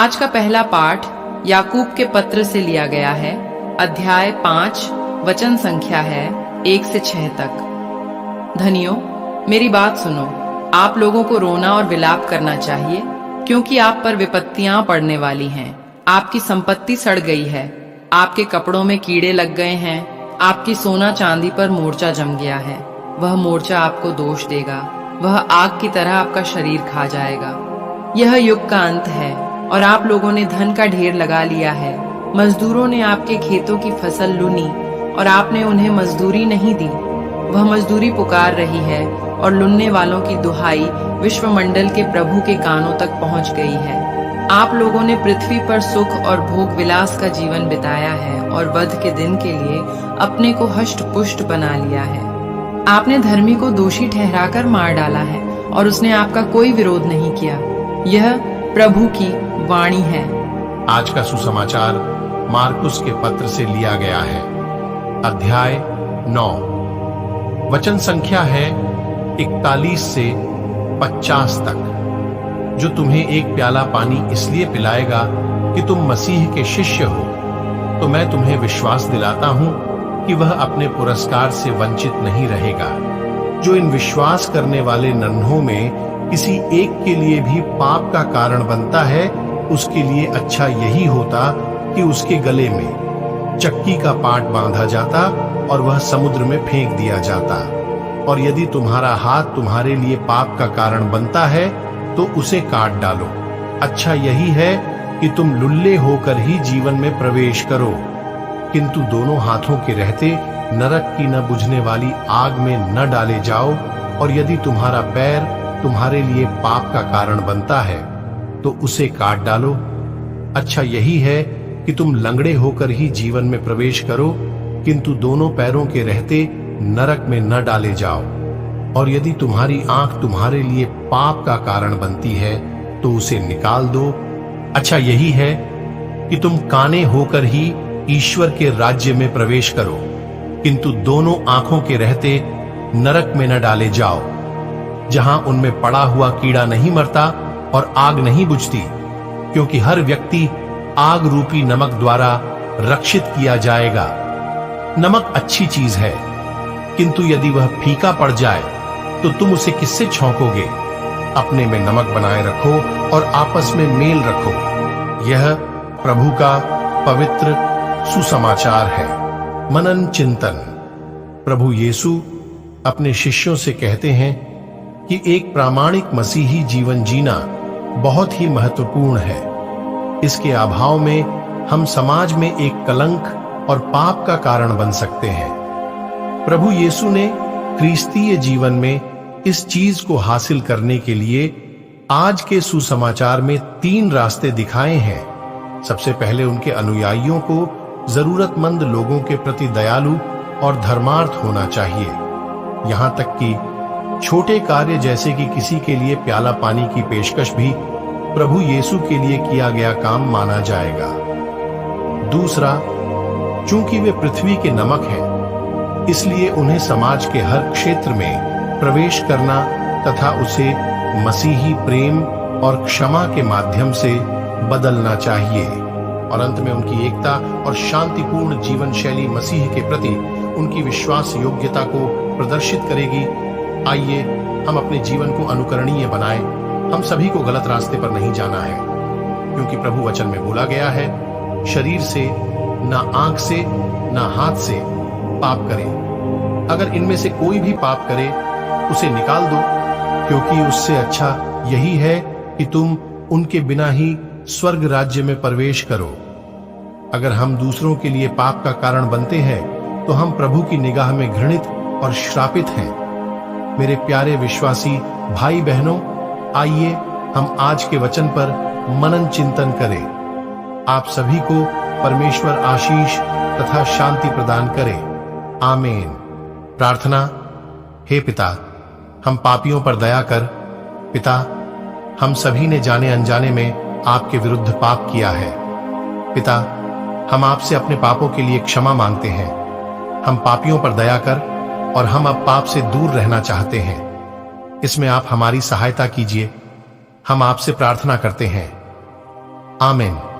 आज का पहला पाठ याकूब के पत्र से लिया गया है। अध्याय 5, वचन संख्या है 1 से 6 तक। धनियों, मेरी बात सुनो। आप लोगों को रोना और विलाप करना चाहिए, क्योंकि आप पर विपत्तियां पड़ने वाली हैं। आपकी संपत्ति सड़ गई है, आपके कपड़ों में कीड़े लग गए हैं, आपकी सोना चांदी पर मोर्चा जम गया है। वह मोर्चा आपको दोष देगा, वह आग की तरह आपका शरीर खा जाएगा। यह युग का अंत है और आप लोगों ने धन का ढेर लगा लिया है। मजदूरों ने आपके खेतों की फसल लूनी और आपने उन्हें मजदूरी नहीं दी। वह मजदूरी पुकार रही है और लुनने वालों की दुहाई विश्वमंडल के प्रभु के कानों तक पहुंच गई है। आप लोगों ने पृथ्वी पर सुख और भोग विलास का जीवन बिताया है और वध के दिन के लिए अपने को हष्ट पुष्ट बना लिया है। आपने धर्मी को दोषी ठहराकर मार डाला है और उसने आपका कोई विरोध नहीं किया। यह प्रभु की वाणी है। आज का सुसमाचार मार्कुस के पत्र से लिया गया है। अध्याय 9, वचन संख्या है 41 से 50 तक। जो तुम्हें एक प्याला पानी इसलिए पिलाएगा कि तुम मसीह के शिष्य हो, तो मैं तुम्हें विश्वास दिलाता हूं कि वह अपने पुरस्कार से वंचित नहीं रहेगा। जो इन विश्वास करने वाले नन्हों में किसी एक के लिए भी पाप का कारण बनता है, उसके लिए अच्छा यही होता कि उसके गले में चक्की का पाट बांधा जाता और वह समुद्र में फेंक दिया जाता। और यदि तुम्हारा हाथ तुम्हारे लिए पाप का कारण बनता है, तो उसे काट डालो। अच्छा यही है कि तुम लुल्ले होकर ही जीवन में प्रवेश करो, किंतु दोनों हाथों के रहते नरक की न बुझने वाली आग में न डाले जाओ। और यदि तुम्हारा पैर तुम्हारे लिए पाप का कारण बनता है, तो उसे काट डालो। अच्छा यही है कि तुम लंगड़े होकर ही जीवन में प्रवेश करो, किंतु दोनों पैरों के रहते नरक में न डाले जाओ। और यदि तुम्हारी आंख तुम्हारे लिए पाप का कारण बनती है, तो उसे निकाल दो। अच्छा यही है कि तुम काने होकर ही ईश्वर के राज्य में प्रवेश करो, किंतु दोनों आंखों के रहते नरक में न डाले जाओ, जहां उनमें पड़ा हुआ कीड़ा नहीं मरता और आग नहीं बुझती। क्योंकि हर व्यक्ति आग रूपी नमक द्वारा रक्षित किया जाएगा। नमक अच्छी चीज है, किंतु यदि वह फीका पड़ जाए तो तुम उसे किससे छौंकोगे? अपने में नमक बनाए रखो और आपस में मेल रखो। यह प्रभु का पवित्र सुसमाचार है। मनन चिंतन। प्रभु यीशु अपने शिष्यों से कहते हैं कि एक प्रामाणिक मसीही जीवन जीना बहुत ही महत्वपूर्ण है। इसके अभाव में हम समाज में एक कलंक और पाप का कारण बन सकते हैं। प्रभु यीशु ने क्रिस्तीय जीवन में इस चीज को हासिल करने के लिए आज के सुसमाचार में 3 रास्ते दिखाए हैं। सबसे पहले उनके अनुयायियों को जरूरतमंद लोगों के प्रति दयालु और धर्मार्थ होना चाहिए। यहां तक कि छोटे कार्य जैसे कि किसी के लिए प्याला पानी की पेशकश भी प्रभु यीशु के लिए किया गया काम माना जाएगा। दूसरा, चूंकि वे पृथ्वी के नमक हैं, इसलिए उन्हें समाज के हर क्षेत्र में प्रवेश करना तथा उसे मसीही प्रेम और क्षमा के माध्यम से बदलना चाहिए। और अंत में उनकी एकता और शांतिपूर्ण जीवन शैली मसीह के प्रति उनकी विश्वास योग्यता को प्रदर्शित करेगी। आइए हम अपने जीवन को अनुकरणीय बनाएं। हम सभी को गलत रास्ते पर नहीं जाना है, क्योंकि प्रभु वचन में बोला गया है, शरीर से, ना आंख से, ना हाथ से पाप करें। अगर इनमें से कोई भी पाप करे, उसे निकाल दो, क्योंकि उससे अच्छा यही है कि तुम उनके बिना ही स्वर्ग राज्य में प्रवेश करो। अगर हम दूसरों के लिए पाप का कारण बनते हैं, तो हम प्रभु की निगाह में घृणित और श्रापित हैं। मेरे प्यारे विश्वासी भाई बहनों, आइए हम आज के वचन पर मनन चिंतन करें। आप सभी को परमेश्वर आशीष तथा शांति प्रदान करे। आमीन। प्रार्थना। हे पिता, हम पापियों पर दया कर। पिता, हम सभी ने जाने अनजाने में आपके विरुद्ध पाप किया है। पिता, हम आपसे अपने पापों के लिए क्षमा मांगते हैं। हम पापियों पर दया कर और हम अब पाप से दूर रहना चाहते हैं। इसमें आप हमारी सहायता कीजिए। हम आपसे प्रार्थना करते हैं। आमीन।